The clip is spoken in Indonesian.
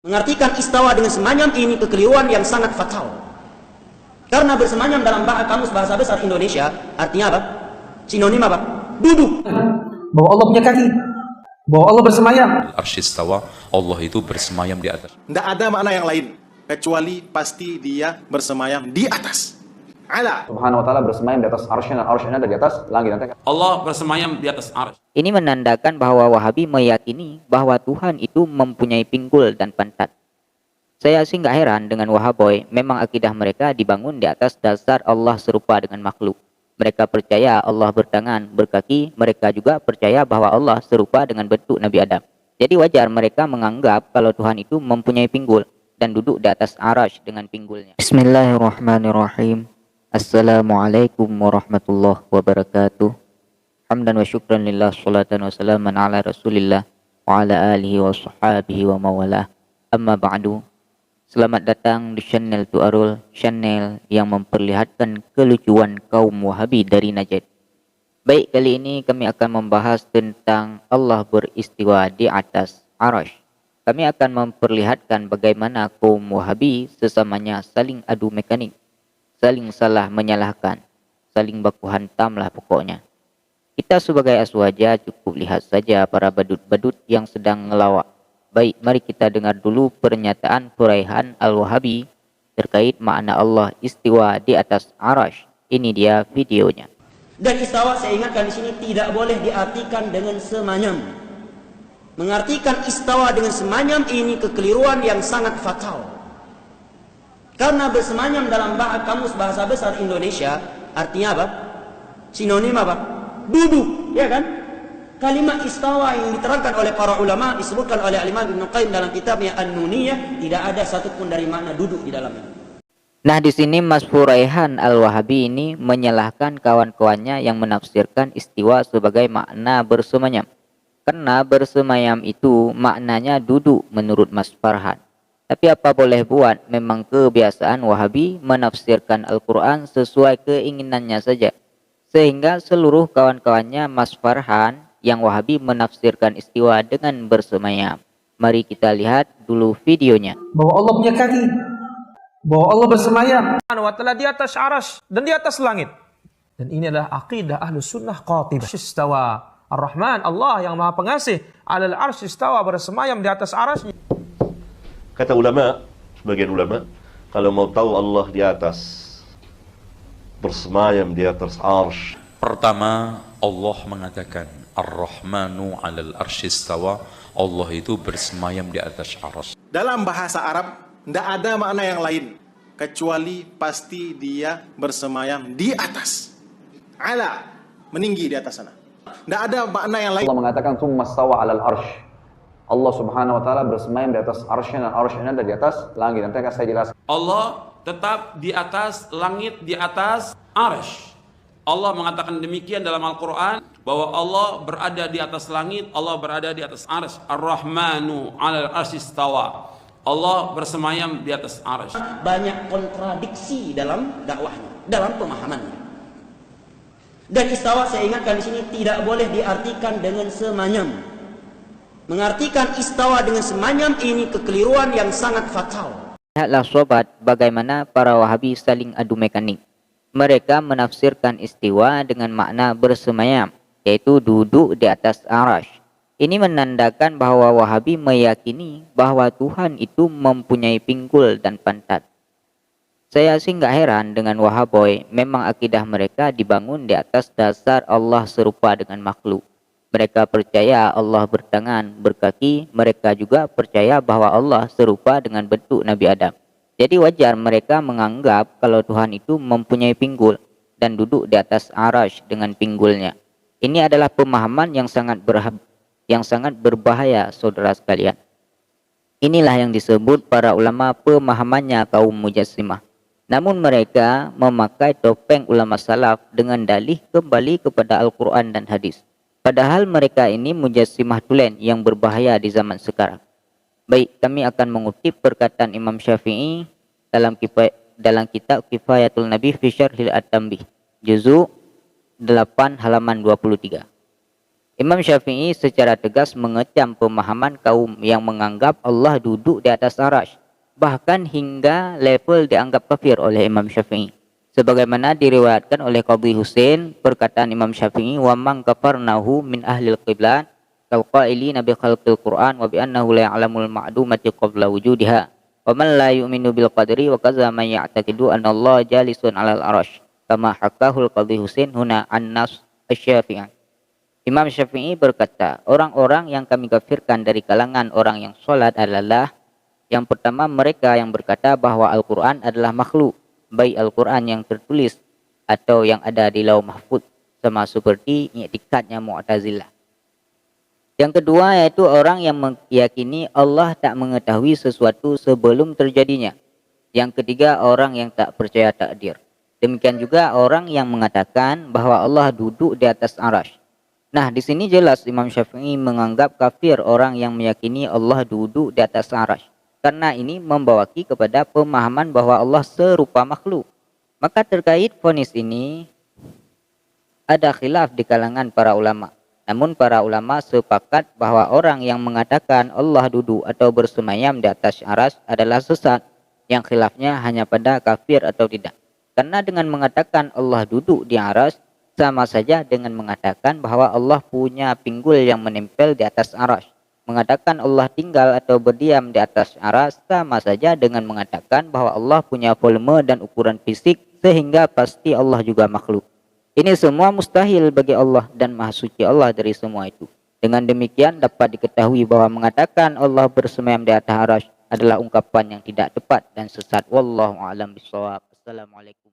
Mengartikan istawa dengan semanyam ini kekeliruan yang sangat fatal. Karena bersemanyam dalam kamus bahasa besar Indonesia artinya apa? Sinonim apa? Duduk. Bahwa Allah punya kaki, bahwa Allah bersemayam. Arsy istawa, Allah itu bersemayam di atas. Tidak ada makna yang lain kecuali pasti dia bersemayam di atas. Ala. Subhanahu wa ta'ala bersemayam di atas arsy-Nya, dan arsy-Nya ada di atas langit. Allah bersemayam di atas arsy. Ini menandakan bahwa Wahabi meyakini bahwa Tuhan itu mempunyai pinggul dan pantat. Saya sih nggak heran dengan Wahaboy, memang akidah mereka dibangun di atas dasar Allah serupa dengan makhluk. Mereka percaya Allah bertangan, berkaki, mereka juga percaya bahwa Allah serupa dengan bentuk Nabi Adam. Jadi wajar mereka menganggap kalau Tuhan itu mempunyai pinggul dan duduk di atas arasy dengan pinggulnya. Bismillahirrahmanirrahim. Assalamualaikum warahmatullahi wabarakatuh. Hamdan wa syukran lillah, salatan wa salaman ala rasulillah wa ala alihi wa sahbihi wa mawalah. Amma ba'du. Selamat datang di channel Tuarul, channel yang memperlihatkan kelucuan kaum Wahabi dari Najd. Baik, kali ini kami akan membahas tentang Allah beristiwa di atas arasy. Kami akan memperlihatkan bagaimana kaum Wahabi sesamanya saling adu mekanik, saling salah menyalahkan, saling baku hantam lah pokoknya. Kita sebagai aswaja cukup lihat saja para badut-badut yang sedang ngelawak. Baik, mari kita dengar dulu pernyataan Furaihan Al-Wahabi terkait makna Allah istiwa di atas arasy. Ini dia videonya. Dan istawa saya ingatkan di sini tidak boleh diartikan dengan semanyam. Mengartikan istawa dengan semanyam ini kekeliruan yang sangat fatal. Karena bersemanyam dalam kamus bahasa besar Indonesia artinya apa? Sinonim apa? Duduk, ya kan? Kalimat istawa yang diterangkan oleh para ulama disebutkan oleh Imam Ibnu Qayyim dalam kitabnya An-Nuniyah, tidak ada satupun dari makna duduk di dalamnya. Nah, di sini Mas Furaihan Al-Wahabi ini menyalahkan kawan-kawannya yang menafsirkan istiwa sebagai makna bersemayam. Karena bersemayam itu maknanya duduk menurut Mas Farhan. Tapi apa boleh buat, memang kebiasaan Wahabi menafsirkan Al-Quran sesuai keinginannya saja. Sehingga seluruh kawan-kawannya Mas Farhan yang Wahabi menafsirkan istiwa dengan bersemayam. Mari kita lihat dulu videonya. Bahwa Allah punya kaki, bahwa Allah bersemayam. Wa ta'ala di atas arasy dan di atas langit. Dan ini adalah aqidah Ahlus Sunnah Qatibah. Istawa Ar-Rahman, Allah yang Maha Pengasih, 'alal arsy istawa, bersemayam di atas arasy. Kata ulama, sebagian ulama, kalau mau tahu Allah di atas, bersemayam di atas arsy. Pertama, Allah mengatakan Ar-Rahmanu 'alal arsy istawa, Allah itu bersemayam di atas arsy. Dalam bahasa Arab tidak ada makna yang lain kecuali pasti dia bersemayam di atas. Ala, meninggi di atas sana. Tidak ada makna yang lain. Allah mengatakan tsumma stawa 'alal arsy. Allah Subhanahu wa ta'ala bersemayam di atas arsy-Nya, dan arsy-Nya ada di atas langit. Nanti akan saya jelaskan. Allah tetap di atas langit, di atas arsy. Allah mengatakan demikian dalam Al-Quran, bahwa Allah berada di atas langit, Allah berada di atas arsy. Ar-Rahmanu 'alal arsy istawa, Allah bersemayam di atas arsy. Banyak kontradiksi dalam dakwahnya, dalam pemahamannya. Dan istawa saya ingatkan di sini tidak boleh diartikan dengan semanyam. Mengartikan istawa dengan semanyam ini kekeliruan yang sangat fatal. Lihatlah sobat, bagaimana para Wahabi saling adu mekanik. Mereka menafsirkan istiwa dengan makna bersemayam, yaitu duduk di atas arasy. Ini menandakan bahwa Wahabi meyakini bahwa Tuhan itu mempunyai pinggul dan pantat. Saya sih nggak heran dengan Wahaboy, memang akidah mereka dibangun di atas dasar Allah serupa dengan makhluk. Mereka percaya Allah bertangan, berkaki, mereka juga percaya bahwa Allah serupa dengan bentuk Nabi Adam. Jadi wajar mereka menganggap kalau Tuhan itu mempunyai pinggul dan duduk di atas arasy dengan pinggulnya. Ini adalah pemahaman yang sangat berbahaya, saudara sekalian. Inilah yang disebut para ulama pemahamannya kaum Mujassimah. Namun mereka memakai topeng ulama salaf dengan dalih kembali kepada Al-Quran dan hadis. Padahal mereka ini Mujassimah tulen yang berbahaya di zaman sekarang. Baik, kami akan mengutip perkataan Imam Syafi'i dalam kitab Kifayatul Nabi fi Syarhil At-Tanbih, juzuk 8 halaman 23. Imam Syafi'i secara tegas mengecam pemahaman kaum yang menganggap Allah duduk di atas arasy, bahkan hingga level dianggap kafir oleh Imam Syafi'i. Sebagaimana diriwayatkan oleh Qadhi Husain, perkataan Imam Syafi'i, "Wa man kafarnahu min ahlil qiblat kal qailina bi khalqil Qur'an wa bi annahu la ya'lamul ma'dumati qabla wujudiha wa man la yu'minu bil qadri wa kaza man ya'taqidu anna Allah jalisun 'alal arasy kama hakahul Qadhi Husain huna an-nas asy-Syafi'i." Imam Syafi'i berkata, orang-orang yang kami kafirkan dari kalangan orang yang sholat adalah yang pertama mereka yang berkata bahwa Al-Quran adalah makhluk, baik Al-Quran yang tertulis atau yang ada di Lauh Mahfuz, sama seperti i'tikadnya Mu'tazilah. Yang kedua yaitu orang yang meyakini Allah tak mengetahui sesuatu sebelum terjadinya. Yang ketiga orang yang tak percaya takdir. Demikian juga orang yang mengatakan bahwa Allah duduk di atas arasy. Nah, di sini jelas Imam Syafi'i menganggap kafir orang yang meyakini Allah duduk di atas arasy. Karena ini membawaki kepada pemahaman bahwa Allah serupa makhluk. Maka terkait vonis ini ada khilaf di kalangan para ulama. Namun para ulama sepakat bahwa orang yang mengatakan Allah duduk atau bersemayam di atas arasy adalah sesat. Yang khilafnya hanya pada kafir atau tidak. Karena dengan mengatakan Allah duduk di arasy sama saja dengan mengatakan bahwa Allah punya pinggul yang menempel di atas arasy. Mengatakan Allah tinggal atau berdiam di atas arasy sama saja dengan mengatakan bahwa Allah punya volume dan ukuran fisik sehingga pasti Allah juga makhluk. Ini semua mustahil bagi Allah dan maha suci Allah dari semua itu. Dengan demikian dapat diketahui bahwa mengatakan Allah bersemayam di atas arasy adalah ungkapan yang tidak tepat dan sesat. Wallahu a'lam bishawab. Assalamualaikum.